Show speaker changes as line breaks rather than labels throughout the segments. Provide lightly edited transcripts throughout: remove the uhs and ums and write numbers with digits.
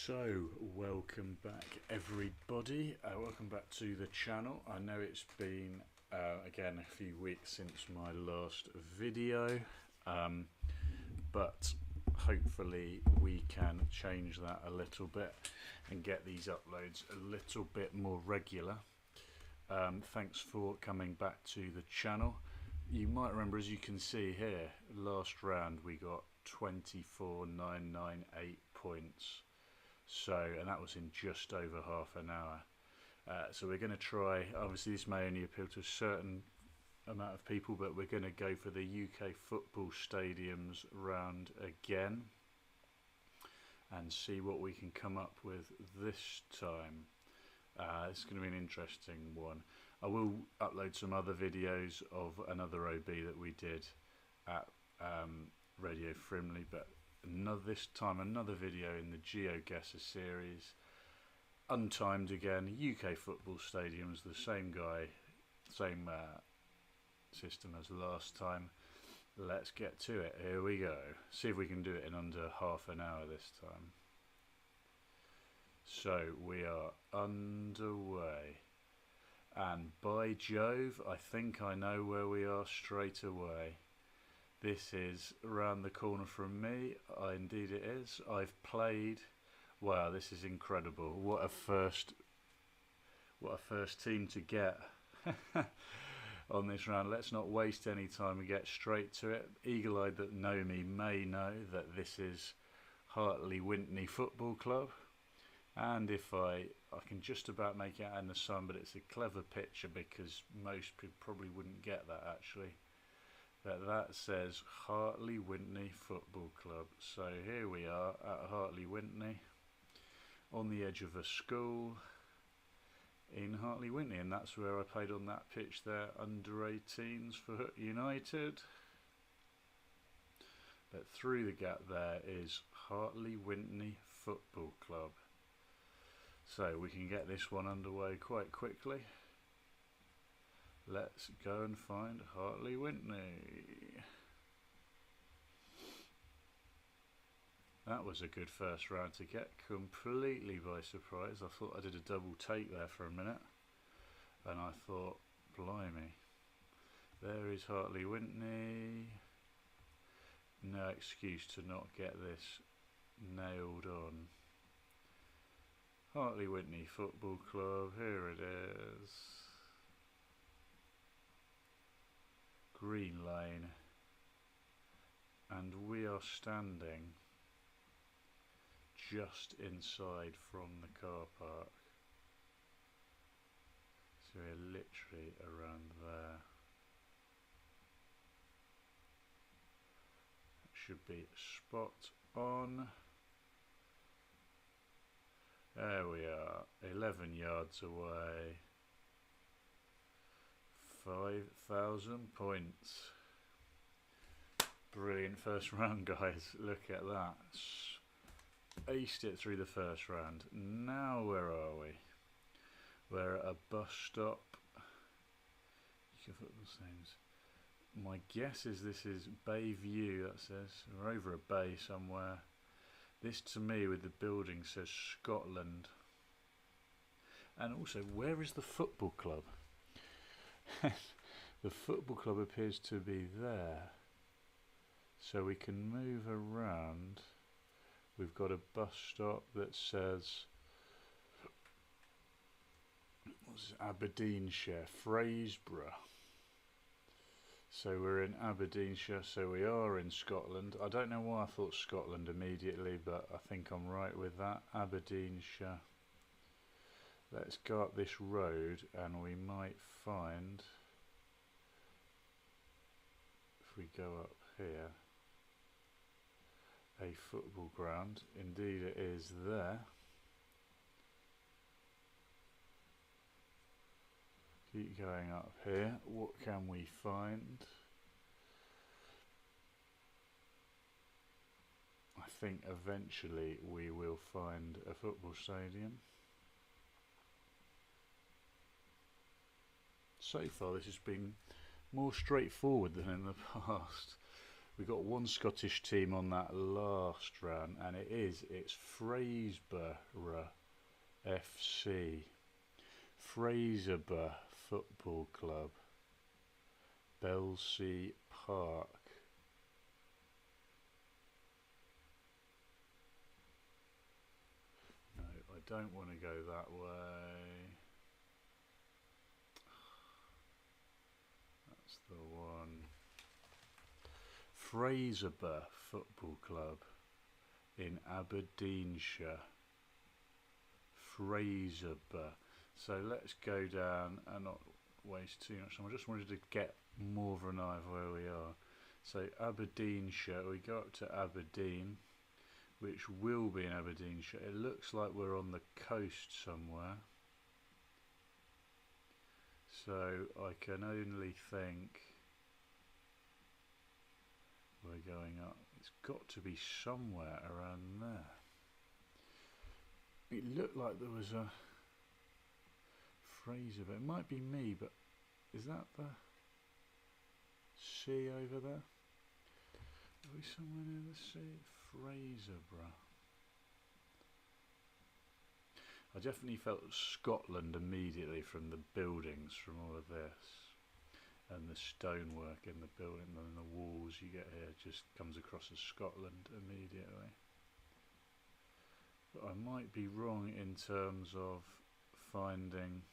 So, welcome back everybody, welcome back to the channel. I know it's been, again, a few weeks since my last video, but hopefully we can change that a little bit and get these uploads a little bit more regular. Thanks for coming back to the channel. You might remember, as you can see here, last round we got 24,998 points. So, and that was in just over half an hour. So we're going to try, obviously this may only appeal to a certain amount of people, but we're going to go for the UK football stadiums round again and see what we can come up with this time. It's going to be an interesting one. I will upload some other videos of another OB that we did at Radio Frimley, but this time another video in the Geoguessr series, untimed again, UK football stadiums, the same guy, same system as last time. Let's get to it. Here we go. See if we can do it in under half an hour this time. So we are underway, and by Jove, I think I know where we are straight away. This is around the corner from me. Indeed it is. I've played. Wow, this is incredible. What a first team to get on this round. Let's not waste any time and get straight to it. Eagle-eyed that know me may know that this is Hartley Wintney Football Club. And if I can just about make it out in the sun, but it's a clever picture because most people probably wouldn't get that actually. But that says Hartley Wintney Football Club. So here we are at Hartley Wintney, on the edge of a school in Hartley Wintney, and that's where I played on that pitch there, under 18s for Hook United. But through the gap there is Hartley Wintney Football Club. So we can get this one underway quite quickly. Let's go and find Hartley Wintney. That was a good first round to get, completely by surprise. I thought I did a double take there for a minute, and I thought, blimey, there is Hartley Wintney. No excuse to not get this nailed on. Hartley Wintney Football Club, here it is. Green Lane, and we are standing just inside from the car park, so we're literally around there. Should be spot on. There we are, 11 yards away. 5,000 points. Brilliant first round, guys. Look at that. Aced it through the first round. Now where are we? We're at a bus stop. My guess is this is Bayview, that says. We're over a bay somewhere. This to me with the building says Scotland. And also, where is the football club? The football club appears to be there, so we can move around. We've got a bus stop that says Aberdeenshire, Fraserburgh. So we're in Aberdeenshire, so we are in Scotland. I don't know why I thought Scotland immediately, but I think I'm right with that. Aberdeenshire. Let's go up this road and we might find, if we go up here, a football ground. Indeed it is there. Keep going up here. What can we find? I think eventually we will find a football stadium. So far this has been more straightforward than in the past. We got one Scottish team on that last round, and it's Fraserburgh FC. Fraserburgh Football Club, Belsea Park. No, I don't want to go that way. That's the one. Fraserburgh Football Club in Aberdeenshire. Fraserburgh. So let's go down and not waste too much time. I just wanted to get more of an eye of where we are. So Aberdeenshire, we go up to Aberdeen, which will be in Aberdeenshire. It looks like we're on the coast somewhere. So I can only think we're going up. It's got to be somewhere around there. It looked like there was a Fraser, but it might be me, but is that the sea over there? Are we somewhere near the sea? Fraserburgh. I definitely felt Scotland immediately from the buildings, from all of this, and the stonework in the building and the walls you get here just comes across as Scotland immediately. But I might be wrong in terms of finding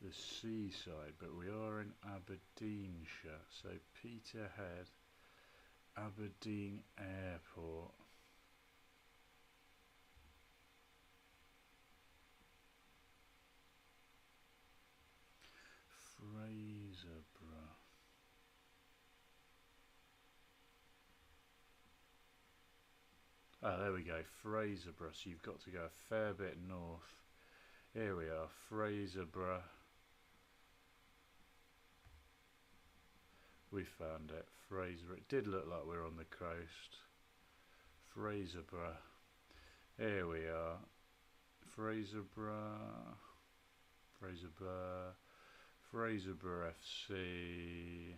the seaside, but we are in Aberdeenshire, so Peterhead, Aberdeen Airport. Fraserburgh. Ah, there we go, Fraserburgh. So you've got to go a fair bit north. Here we are, Fraserburgh. We found it, Fraserburgh. It did look like we were on the coast. Fraserburgh. Here we are, Fraserburgh. Fraserburgh. Fraserburgh FC.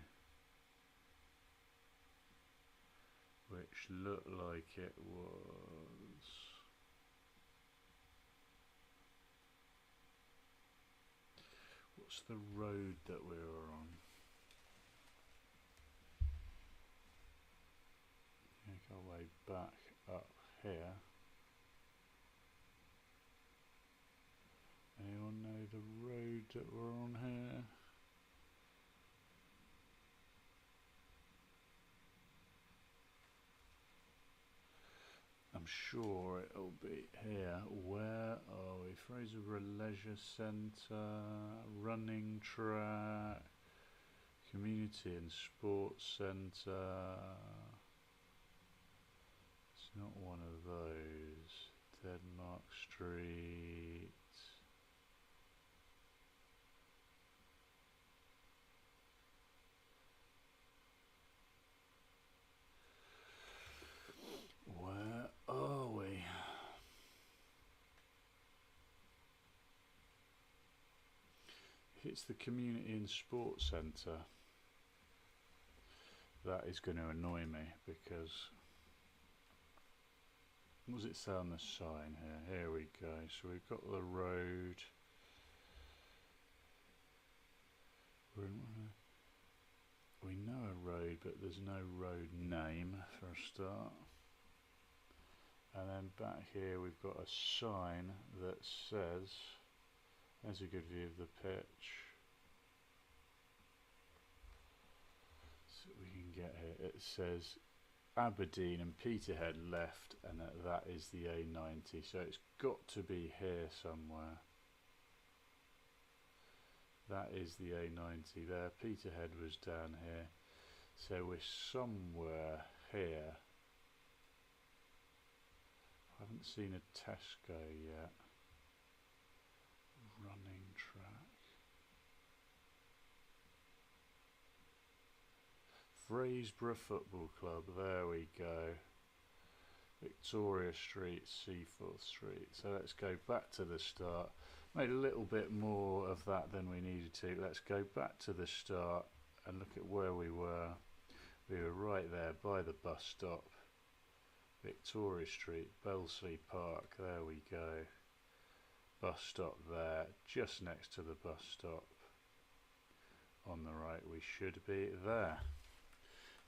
Which looked like it was. What's the road that we were on? Make our way back up here. Anyone know the road that we're on here? I'm sure it'll be here. Where are we? Fraserburgh Leisure Centre, running track, community and sports centre. It's not one of those. Denmark Street. Where are we? If it's the community and sports centre, that is going to annoy me because what does it say on the sign here? Here we go. So we've got the road. We know a road, but there's no road name for a start. And then back here we've got a sign that says, there's a good view of the pitch. So we can get here. It says Aberdeen and Peterhead left, and that is the A90. So it's got to be here somewhere. That is the A90 there. Peterhead was down here. So we're somewhere here. I haven't seen a Tesco yet. Running track. Fraserburgh Football Club, there we go. Victoria Street, Seaforth Street. So let's go back to the start. Made a little bit more of that than we needed to. Let's go back to the start and look at where we were. We were right there by the bus stop. Victoria Street, Belsley Park, there we go. Bus stop there, just next to the bus stop. On the right, we should be there.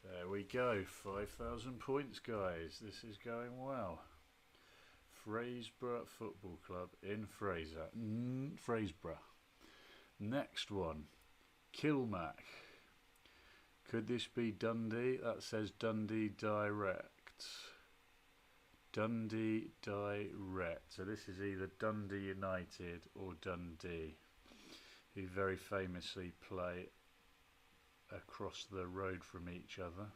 There we go, 5,000 points, guys. This is going well. Fraserburgh Football Club in Fraserburgh. Next one, Kilmac. Could this be Dundee? That says Dundee Direct. Dundee Direct. So this is either Dundee United or Dundee, who very famously play across the road from each other.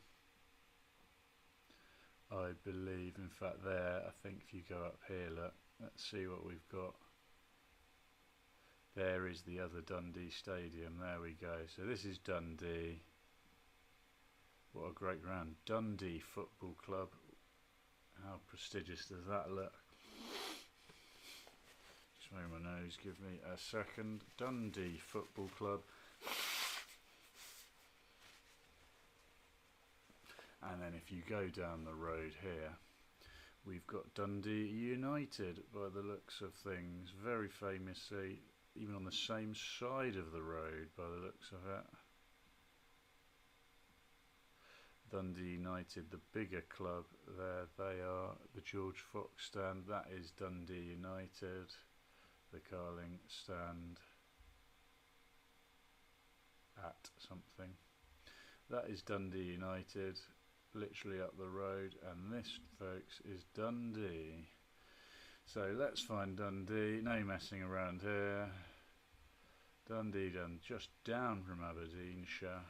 I believe, in fact, there, I think if you go up here, look, let's see what we've got. There is the other Dundee Stadium, there we go. So this is Dundee. What a great ground. Dundee Football Club. How prestigious does that look? Just make my nose, give me a second. Dundee Football Club. And then if you go down the road here, we've got Dundee United by the looks of things. Very famously, even on the same side of the road by the looks of it. Dundee United, the bigger club, there they are, the George Fox stand, that is Dundee United, the Carling stand at something, that is Dundee United, literally up the road, and this, folks, is Dundee. So let's find Dundee, no messing around here. Dundee just down from Aberdeenshire.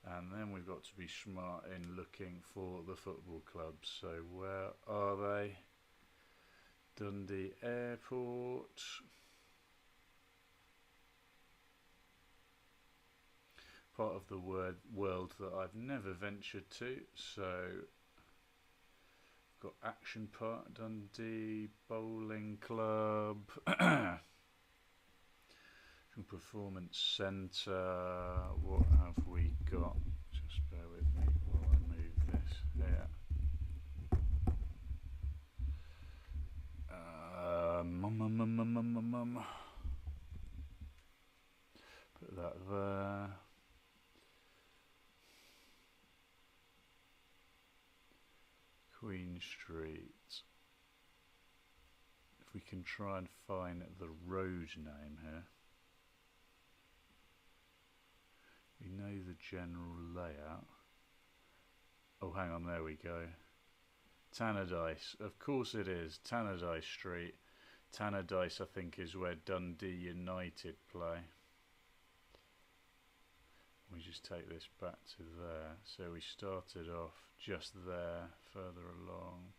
And then we've got to be smart in looking for the football clubs. So where are they? Dundee Airport. Part of the world that I've never ventured to. So got Action Park, Dundee Bowling Club. Performance Centre, what have we got? Just bear with me while I move this here. Put that there. Queen Street. If we can try and find the road name here. We know the general layout. Oh, hang on, there we go. Tannadice, of course it is. Tannadice Street. Tannadice, I think, is where Dundee United play. We just take this back to there. So we started off just there, further along.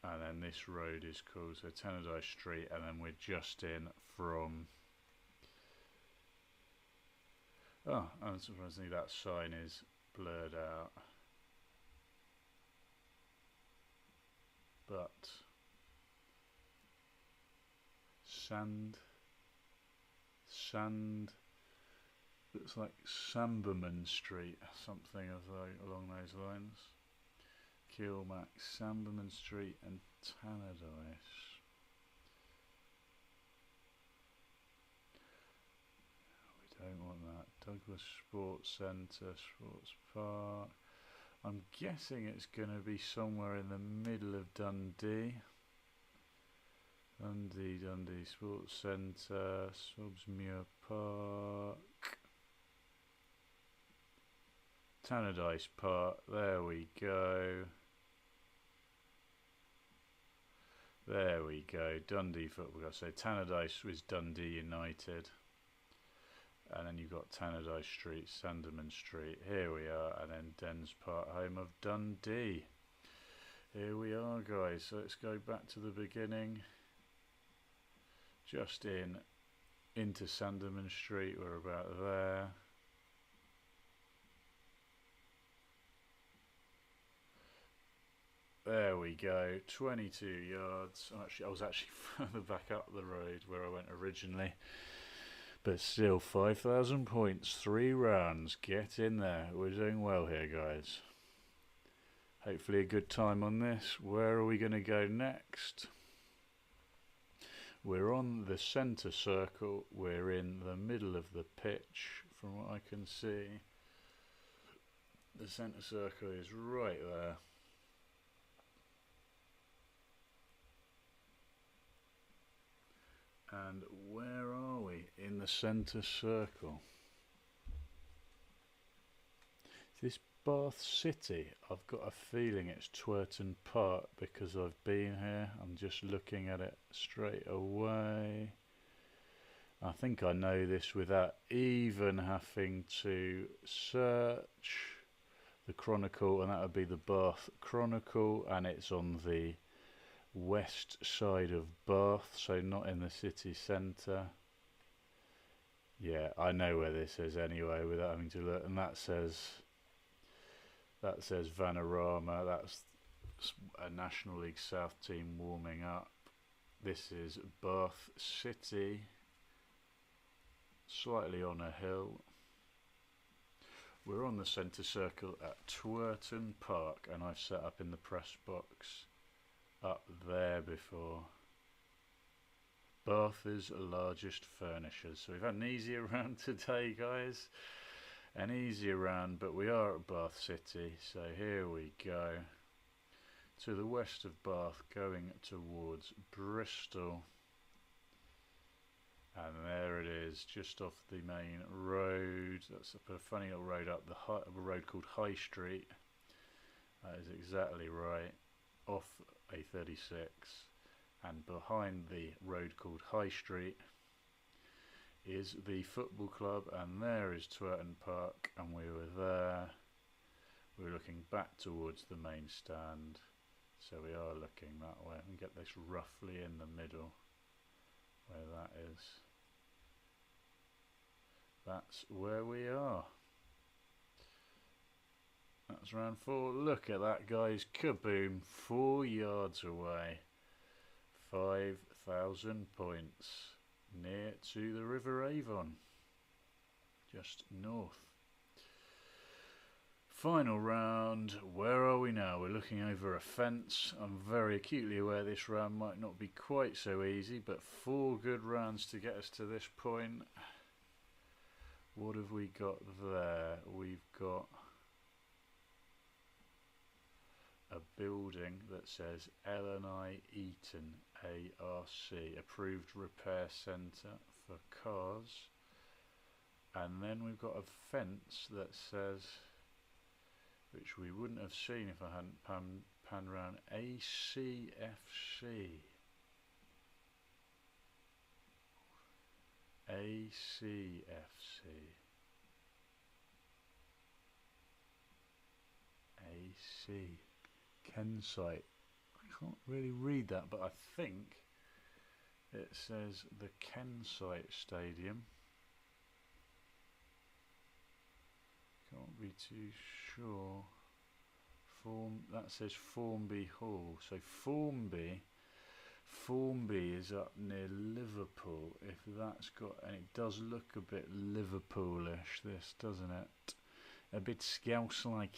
And then this road is called, so Tannadice Street, and then we're just in from... Oh, unsurprisingly that sign is blurred out. But sand looks like Samberman Street, something along those lines. Kilmac, Samberman Street and Tannadice. Don't want that. Douglas Sports Centre, Sports Park. I'm guessing it's going to be somewhere in the middle of Dundee. Dundee Sports Centre, Sobsmuir Park. Tannadice Park, there we go. There we go, Dundee Football Club. So Tannadice was Dundee United. And then you've got Tannadice Street, Sanderman Street, here we are, and then Dens Park, home of Dundee. Here we are, guys, so let's go back to the beginning. Just into Sanderman Street, we're about there. There we go, 22 yards. Actually, I was actually further back up the road where I went originally. But still, 5,000 points, 3 rounds. Get in there. We're doing well here, guys. Hopefully a good time on this. Where are we going to go next? We're on the centre circle. We're in the middle of the pitch, from what I can see. The centre circle is right there. And where are we? In the centre circle. Is this Bath City? I've got a feeling it's Twerton Park because I've been here. I'm just looking at it straight away. I think I know this without even having to search the Chronicle, and that would be the Bath Chronicle, and it's on the west side of Bath, so not in the city centre. Yeah, I know where this is anyway without having to look, and that says Vanarama. That's a National League South team warming up. This is Bath City, slightly on a hill. We're on the centre circle at Twerton Park, and I've set up in the press box up there before. Bath's largest furnishers. So we've had an easier round today, guys. An easier round, but we are at Bath City, so here we go. To the west of Bath, going towards Bristol. And there it is, just off the main road. That's a funny little road up a road called High Street. That is exactly right. Off A36, and behind the road called High Street is the football club, and there is Twerton Park, and we were there. We were looking back towards the main stand, so we are looking that way. We get this roughly in the middle where that is. That's where we are. That's round 4. Look at that, guys. Kaboom. 4 yards away. 5,000 points. Near to the River Avon. Just north. Final round. Where are we now? We're looking over a fence. I'm very acutely aware this round might not be quite so easy, but 4 good rounds to get us to this point. What have we got there? We've got a building that says L&I Eaton ARC, approved repair centre for cars, and then we've got a fence that says, which we wouldn't have seen if I hadn't panned around, ACFC. AC Kensite. I can't really read that, but I think it says the Kensite Stadium. Can't be too sure. That says Formby Hall. So Formby is up near Liverpool. If that's got, and it does look a bit Liverpoolish, this, doesn't it? A bit Scouse-like.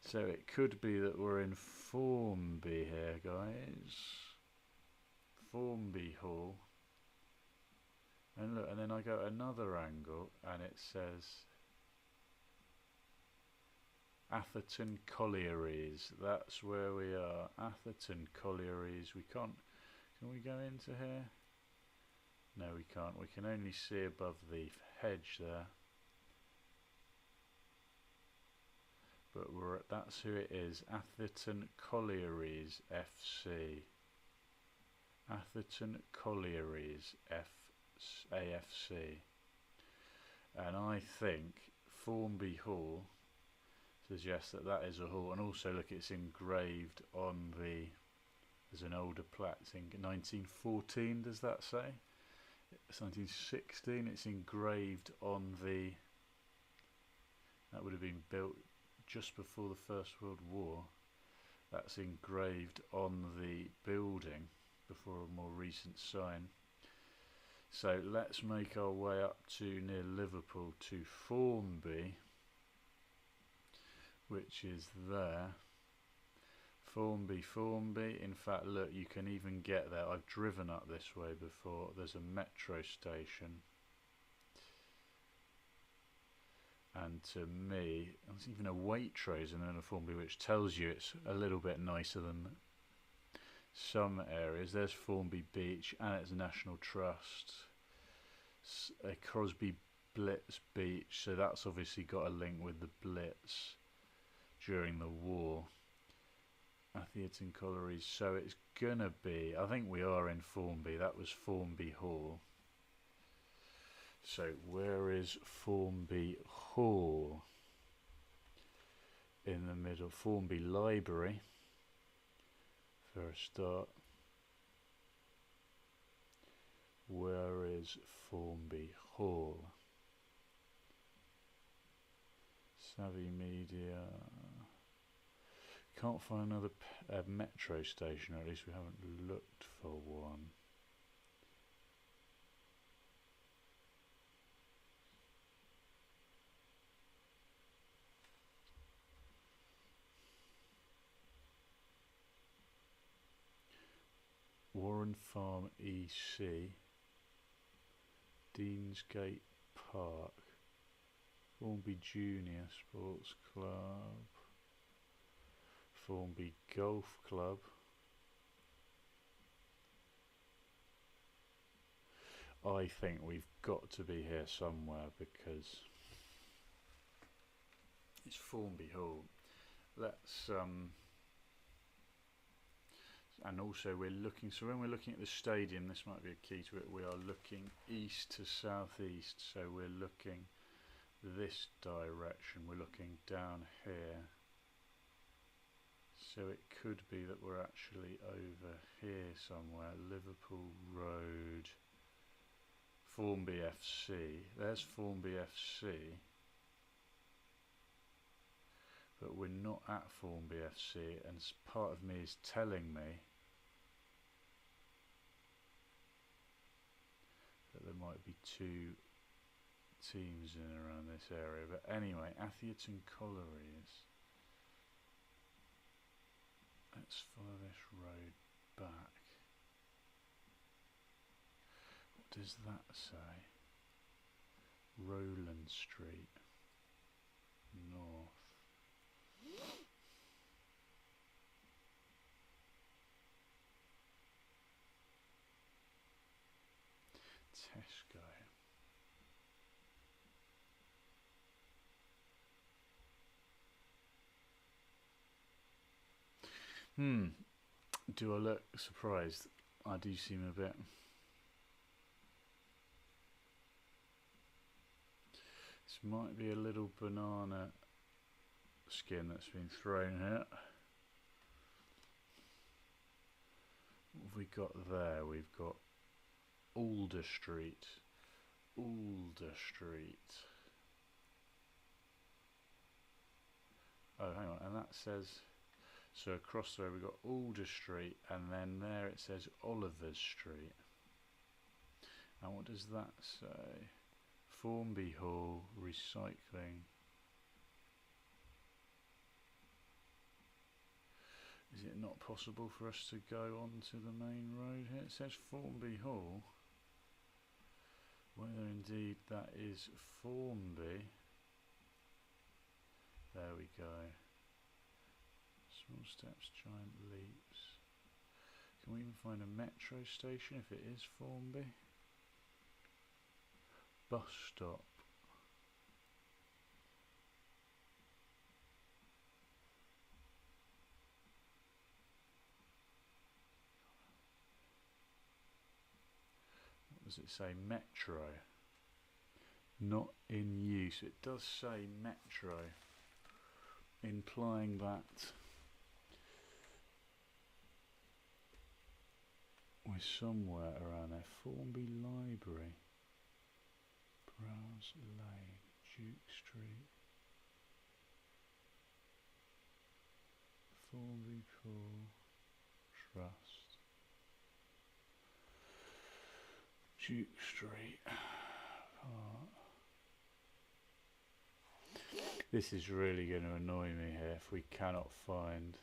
So it could be that we're in Formby here, guys. Formby Hall. And look, and then I go another angle, and it says Atherton Collieries. That's where we are. Atherton Collieries. We can't. Can we go into here? No, we can't. We can only see above the hedge there. But that's who it is. Atherton Collieries FC. Atherton Collieries AFC. And I think Formby Hall suggests that that is a hall. And also look, it's engraved on the, there's an older plaque, it's in 1914, does that say? It's 1916, it's engraved on the, that would have been built just before the First World War. That's engraved on the building before a more recent sign. So let's make our way up to near Liverpool to Formby, which is there. Formby. In fact, look, you can even get there. I've driven up this way before. There's a metro station. And to me, there's even a Waitrose in Formby, which tells you it's a little bit nicer than some areas. There's Formby Beach and its National Trust. Crosby Blitz Beach, so that's obviously got a link with the Blitz during the war. Atherton Collieries, so it's gonna be, I think we are in Formby. That was Formby Hall. So where is Formby Hall? In the middle. Formby Library for a start. Where is Formby Hall? Savvy Media. Can't find another metro station, or at least we haven't looked for one. Warren Farm EC, Deansgate Park, Formby Junior Sports Club, Formby Golf Club. I think we've got to be here somewhere because it's Formby Hall. Let's and also we're looking, so when we're looking at the stadium, this might be a key to it, we are looking east to southeast, so we're looking this direction, we're looking down here, so it could be that we're actually over here somewhere. Liverpool Road, Formby FC, there's Formby FC, but we're not at Formby FC, and part of me is telling me that there might be two teams in and around this area. But anyway, Atherton Collieries. Let's follow this road back. What does that say? Rowland Street North. Tesco. Do I look surprised? I do seem a bit. This might be a little banana skin that's been thrown here. What have we got there? We've got Alder Street. Alder Street. Oh, hang on, and that says, so across there we've got Alder Street, and then there it says Oliver Street. And what does that say? Formby Hall, recycling. Is it not possible for us to go onto the main road here? It says Formby Hall. Whether indeed that is Formby. There we go. Small steps, giant leaps. Can we even find a metro station if it is Formby? Bus stop. What does it say? Metro. Not in use. It does say metro, implying that we're somewhere around there. Formby Library, Browse Lane, Duke Street. Local Trust. Duke Street. This is really going to annoy me here if we cannot find.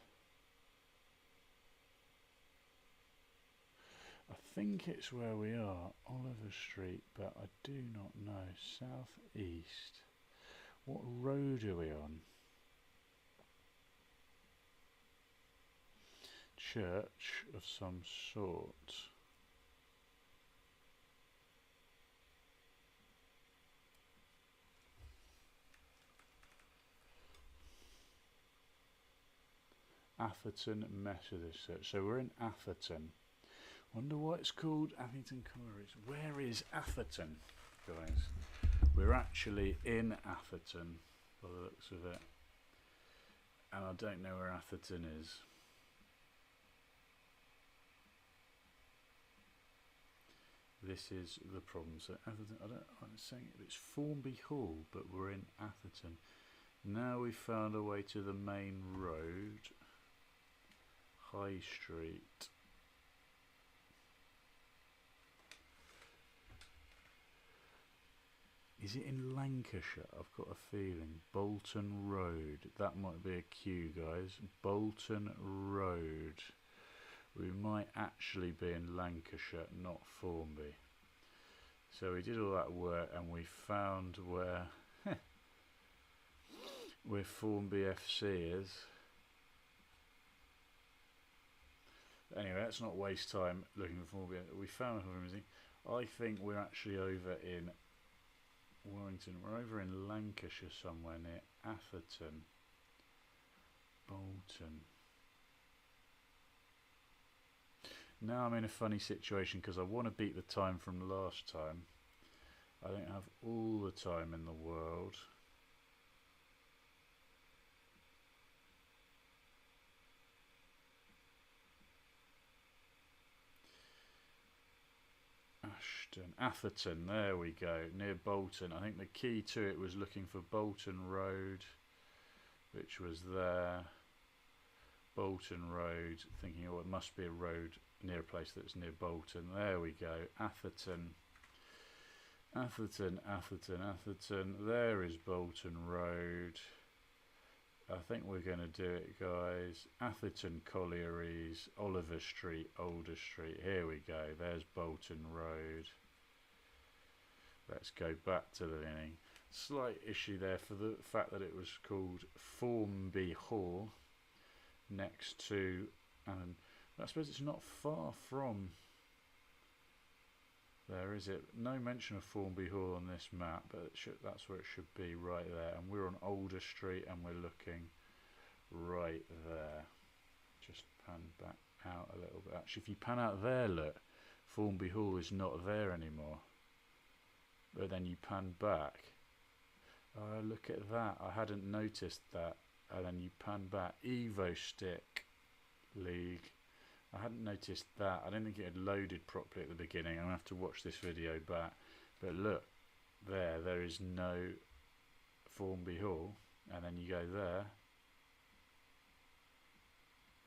I think it's where we are, Oliver Street, but I do not know. South East. What road are we on? Church of some sort. Atherton Methodist Church. So we're in Atherton. Wonder why it's called Atherton Collieries. Where is Atherton, guys? We're actually in Atherton, by the looks of it. And I don't know where Atherton is. This is the problem. So Atherton, I'm saying it's Formby Hall, but we're in Atherton. Now we've found our way to the main road. High Street. Is it in Lancashire? I've got a feeling. Bolton Road. That might be a cue, guys. Bolton Road. We might actually be in Lancashire, not Formby. So we did all that work and we found where where Formby FC is. Anyway, let's not waste time looking for Formby. We found Formby. I think we're actually over in Warrington. We're over in Lancashire somewhere near Atherton. Bolton. Now I'm in a funny situation because I want to beat the time from last time. I don't have all the time in the world. Ashton, Atherton, there we go, near Bolton. I think the key to it was looking for Bolton Road, which was there. Bolton Road, thinking, oh, it must be a road near a place that's near Bolton. There we go, Atherton. Atherton, Atherton, Atherton. There is Bolton Road. I think we're going to do it, guys. Atherton Collieries, Oliver Street, Older Street. Here we go. There's Bolton Road. Let's go back to the beginning. Slight issue there for the fact that it was called Formby Hall next to, and I suppose it's not far from there, is it? No mention of Formby Hall on this map, but that's where it should be, right there. And we're on Older Street and we're looking right there. Just pan back out a little bit. Actually, if you pan out there, look, Formby Hall is not there anymore. But then you pan back. Oh, look at that. I hadn't noticed that. And then you pan back. Evo Stick League. I hadn't noticed that. I don't think it had loaded properly at the beginning. I'm going to have to watch this video back. But look, there is no Formby Hall. And then you go there.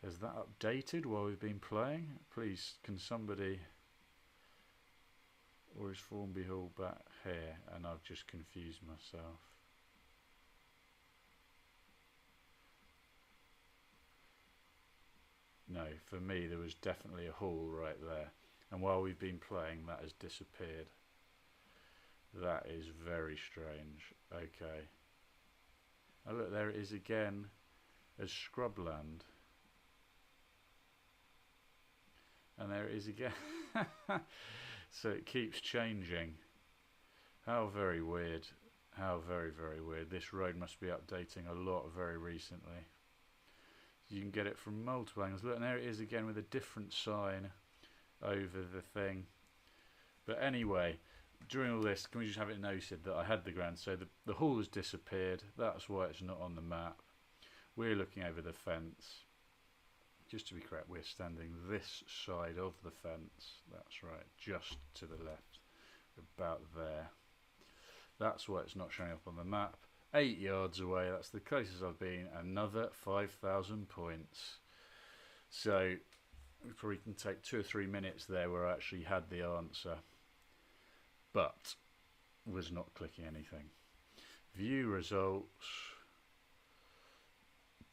Has that updated while we've been playing? Please, can somebody... Or is Formby Hall back here? And I've just confused myself. No, for me there was definitely a hall right there. And while we've been playing, that has disappeared. That is very strange. Okay. Oh look, there it is again as Scrubland. And there it is again. So it keeps changing. How very weird. How very, very weird. This road must be updating a lot very recently. You can get it from multiple angles. Look, and there it is again with a different sign over the thing. But anyway, during all this, can we just have it noted that I had the ground. So the hall has disappeared. That's why it's not on the map. We're looking over the fence. Just to be correct, we're standing this side of the fence. That's right, just to the left. About there. That's why it's not showing up on the map. 8 yards away, that's the closest I've been. Another 5,000 points. So we probably can take 2 or 3 minutes there where I actually had the answer, but was not clicking anything. View results,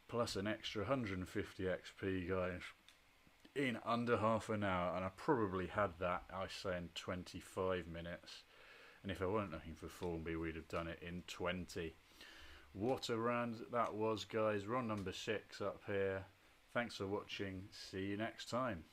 plus an extra 150 XP, guys, in under half an hour, and I probably had that, I say, in 25 minutes, and if I weren't looking for Formby, we'd have done it in 20. What a round that was, guys. We're on number 6 up here. Thanks for watching. See you next time.